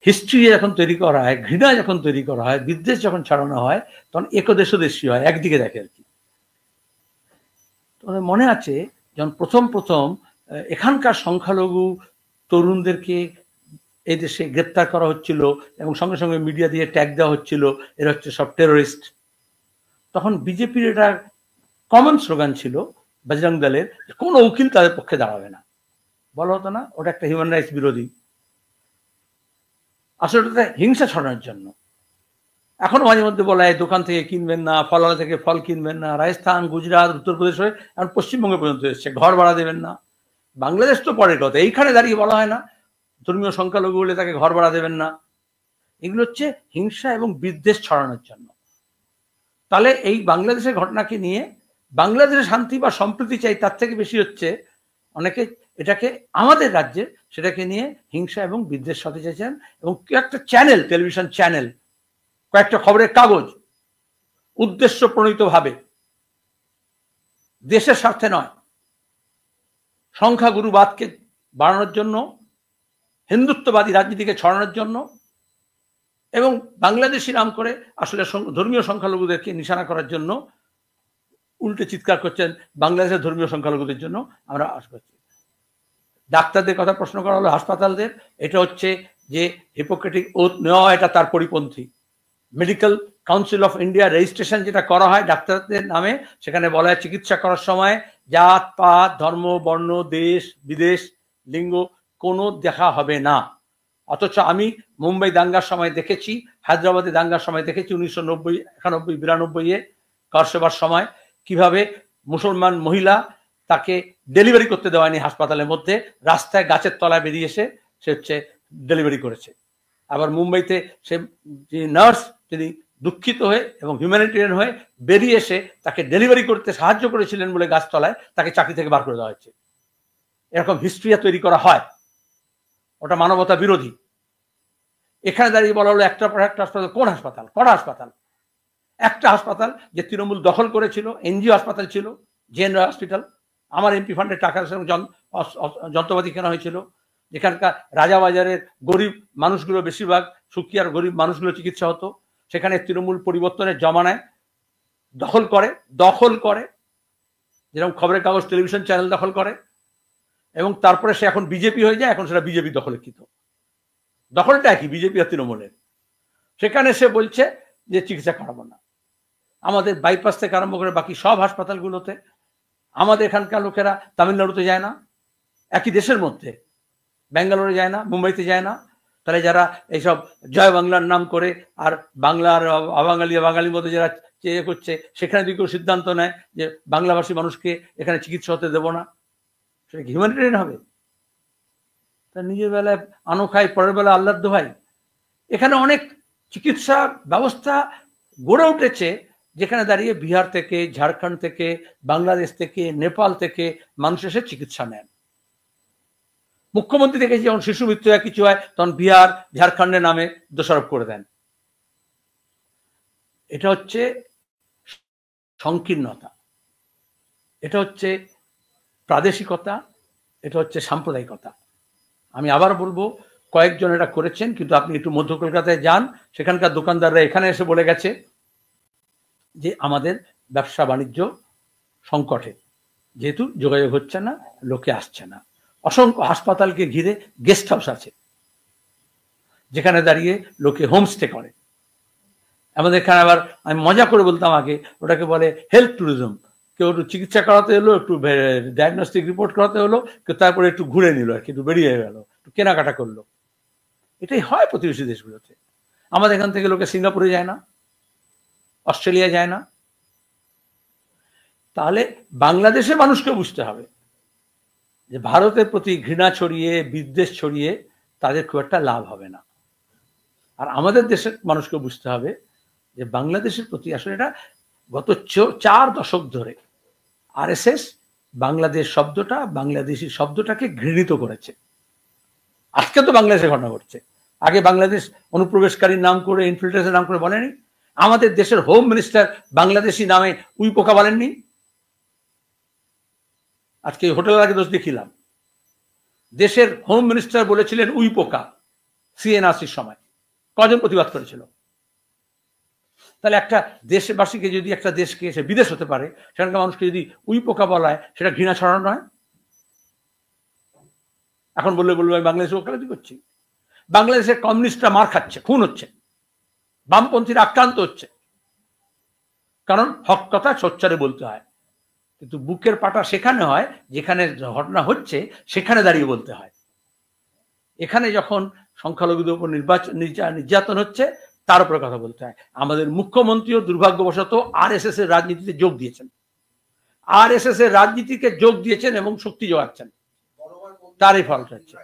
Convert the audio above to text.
History যখন তৈরি করা হয়, ঘৃণা যখন তৈরি করা হয়, বিদ্বেষ যখন ছড়ানো হয়, তখন একদেশদেশী হয়, একদিকে দেখে আর কি। তোমাদের মনে আছে যখন প্রথম এখানকার সংখ্যালঘু তরুণদেরকে এই দেশে গ্রেপ্তার করা হচ্ছিল এবং সঙ্গে সঙ্গে মিডিয়া দিয়ে ট্যাগ দেওয়া হচ্ছিল, এরা হচ্ছে সব টেরোরিস্ট, তখন বিজেপির এটা কমন স্লোগান ছিল বজরং দলের, কোনো উকিল তাদের পক্ষে দাঁড়াবে না। বলা হতো না ওটা একটা হিউম্যান রাইটস বিরোধী? আসলে ওটা হিংসা ছড়ানোর জন্য। এখনো মাঝে মধ্যে বলা হয় দোকান থেকে কিনবেন না, ফলওয়ালা থেকে ফল কিনবেন না। রাজস্থান, গুজরাট, উত্তরপ্রদেশ হয়ে এখন পশ্চিমবঙ্গে পর্যন্ত এসছে, ঘর ভাড়া দেবেন না। বাংলাদেশ তো পরের কথা, এইখানে দাঁড়িয়ে বলা হয় না ধর্মীয় সংখ্যালঘু হলে তাকে ঘর ভাড়া দেবেন না। এগুলো হচ্ছে হিংসা এবং বিদ্বেষ ছড়ানোর জন্য। তাহলে এই বাংলাদেশের ঘটনাকে নিয়ে বাংলাদেশের শান্তি বা সম্প্রীতি চাই, তার থেকে বেশি হচ্ছে অনেকে এটাকে আমাদের রাজ্যে সেটাকে নিয়ে হিংসা এবং বিদ্বেষ হতে চাইছেন। এবং কয়েকটা চ্যানেল, টেলিভিশন চ্যানেল, কয়েকটা খবরের কাগজ উদ্দেশ্য প্রণীতভাবে দেশের স্বার্থে নয়, সংখ্যাগুরুবাদকে বাড়ানোর জন্য, হিন্দুত্ববাদী রাজনীতিকে ছড়ানোর জন্য এবং বাংলাদেশি নাম করে আসলে ধর্মীয় সংখ্যালঘুদেরকে নিশানা করার জন্য উল্টে চিৎকার করছেন বাংলাদেশের ধর্মীয় সংখ্যালঘুদের জন্য আমরা আশ করছি। ডাক্তারদের কথা প্রশ্ন করা হলো, হাসপাতালদের, এটা হচ্ছে যে হিপোক্রেটিক ওথ নেওয়া, এটা তার পরিপন্থী। Medical council of India registration যেটা করা হয় ডাক্তারদের নামে, সেখানে বলা হয় চিকিৎসা করার সময় জাত পাত, ধর্ম, বর্ণ, দেশ বিদেশ, লিঙ্গ কোনো দেখা হবে না। অথচ আমি মুম্বাই দাঙ্গার সময় দেখেছি, হায়দ্রাবাদে দাঙ্গার সময় দেখেছি 1990, 91, 92 কারসেবার সময় কিভাবে মুসলমান মহিলা তাকে ডেলিভারি করতে দেওয়া হয়নি হাসপাতালের মধ্যে, রাস্তায় গাছের তলায় বেরিয়ে এসে সে হচ্ছে ডেলিভারি করেছে। আবার মুম্বাইতে সে যে নার্স, তিনি দুঃখিত হয়ে এবং হিউম্যানিটেরিয়ান হয়ে বেরিয়ে এসে তাকে ডেলিভারি করতে সাহায্য করেছিলেন বলে গাছতলায় তাকে চাকরি থেকে বার করে দেওয়া হয়েছে। এরকম হিস্ট্রিয়া তৈরি করা হয়, ওটা মানবতা বিরোধী। এখানে দাঁড়িয়ে বলা হলো একটার পর একটা হাসপাতাল। কোন হাসপাতাল? কড়া হাসপাতাল। একটা হাসপাতাল যে তৃণমূল দখল করেছিল, এনজিও হাসপাতাল ছিল, জেন হসপিটাল, আমার এমপি ফান্ডের টাকার সঙ্গে যন্ত্রপাতি কেনা হয়েছিল, যেখানকার রাজাবাজারের গরিব মানুষগুলো, বেশিরভাগ সুখিয়ার গরিব মানুষগুলো চিকিৎসা হতো। সেখানে তৃণমূল পরিবর্তনের জমানায় দখল করে যেরকম খবরের কাগজ, টেলিভিশন চ্যানেল দখল করে, এবং তারপরে সে এখন বিজেপি হয়ে যায়, এখন সেটা বিজেপি দখলীকৃত। দখলটা একই, বিজেপি আর তৃণমূলের। সেখানে সে বলছে যে চিকিৎসা করাবো না। আমাদের বাইপাস থেকে আরম্ভ করে বাকি সব হাসপাতালগুলোতে, আমাদের এখানকার লোকেরা তামিলনাড়ুতে যায় না, একই দেশের মধ্যে, ব্যাঙ্গালোরে যায় না, মুম্বাইতে যায় না। তাহলে যারা এইসব জয় বাংলার নাম করে আর বাংলার বাঙালির মধ্যে যারা চেয়ে করছে, সেখানে যদি কেউ সিদ্ধান্ত নেয় যে বাংলাভাষী মানুষকে এখানে চিকিৎসা হতে দেবো না, সেটা কি হিউম্যানিটেরিয়ান হবে? তার নিজের বেলায় আনো খাই, পরের বেলা আল্লাহর দোহাই। এখানে অনেক চিকিৎসা ব্যবস্থা গড়ে উঠেছে যেখানে দাঁড়িয়ে বিহার থেকে, ঝাড়খণ্ড থেকে, বাংলাদেশ থেকে, নেপাল থেকে মানুষ এসে চিকিৎসা নেন। মুখ্যমন্ত্রী দেখেছি যখন শিশু মৃত্যু হয়, কিছু হয়, তখন বিহার, ঝাড়খণ্ডের নামে দোষারোপ করে দেন। এটা হচ্ছে সংকীর্ণতা, এটা হচ্ছে প্রাদেশিকতা, এটা হচ্ছে সাম্প্রদায়িকতা। আমি আবার বলবো, কয়েকজন এটা করেছেন, কিন্তু আপনি একটু মধ্য কলকাতায় যান, সেখানকার দোকানদাররা এখানে এসে বলে গেছে যে আমাদের ব্যবসা বাণিজ্য সংকটে, যেহেতু যোগাযোগ হচ্ছে না, লোকে আসছে না। অসংখ্য হাসপাতালকে ঘিরে গেস্ট হাউস আছে, যেখানে দাঁড়িয়ে লোকে হোমস্টে করে। আমাদের এখানে আবার আমি মজা করে বলতাম আগে, ওটাকে বলে হেলথ ট্যুরিজম। কেউ একটু চিকিৎসা করাতে হলো, একটু ডায়াগনস্টিক রিপোর্ট করাতে হলো, কেউ তারপরে একটু ঘুরে নিল আর কি, একটু বেরিয়ে গেল, একটু কেনাকাটা করলো। এটাই হয় প্রতিবেশী দেশগুলোতে। আমাদের এখান থেকে লোকে সিঙ্গাপুরে যায় না, অস্ট্রেলিয়া যায় না। তাহলে বাংলাদেশের মানুষকে বুঝতে হবে যে ভারতের প্রতি ঘৃণা ছড়িয়ে, বিদ্বেষ ছড়িয়ে তাদের খুব একটা লাভ হবে না। আর আমাদের দেশের মানুষকে বুঝতে হবে যে বাংলাদেশের প্রতি আসলে এটা গত 4 দশক ধরে আরএসএস বাংলাদেশ শব্দটা, বাংলাদেশি শব্দটাকে ঘৃণিত করেছে। আজকে তো বাংলাদেশে ঘটনা ঘটছে, আগে বাংলাদেশ অনুপ্রবেশকারীর নাম করে, ইনফিল্ট্রেশনের নাম করে বলেনি। আমাদের দেশের হোম মিনিস্টার বাংলাদেশি নামে উই পোকা বলেননি। আজকে হোটেলের আগে দোষ দেখিলাম, দেশের হোম মিনিস্টার বলেছিলেন উই পোকা। সিএনআরসির সময় কজন প্রতিবাদ করেছিল? তাহলে একটা দেশবাসীকে যদি, একটা দেশকে এসে বিদেশ হতে পারে, সেখানকার মানুষকে যদি উই পোকা বলায়, সেটা ঘৃণা ছড়ানো নয়? এখন বললে আমি বাংলাদেশে ওকালতি করছি। বাংলাদেশের কমিউনিস্টরা মার খাচ্ছে, খুন হচ্ছে, বামপন্থীরা আক্রান্ত হচ্ছে, কারণ হক কথা সোচ্চারে বলতে হয়। কিন্তু বুকের পাটা সেখানে হয় যেখানে ঘটনা হচ্ছে, সেখানে দাঁড়িয়ে বলতে হয়। এখানে যখন সংখ্যালঘুদের উপর নির্যাতন হচ্ছে, তার উপরে কথা বলতে হয়। আমাদের মুখ্যমন্ত্রীও দুর্ভাগ্যবশত আরএসএস এর রাজনীতিতে যোগ দিয়েছেন, আরএসএস এর রাজনীতিকে যোগ দিয়েছেন এবং শক্তি যোগাচ্ছেন, তারই ফল হচ্ছে।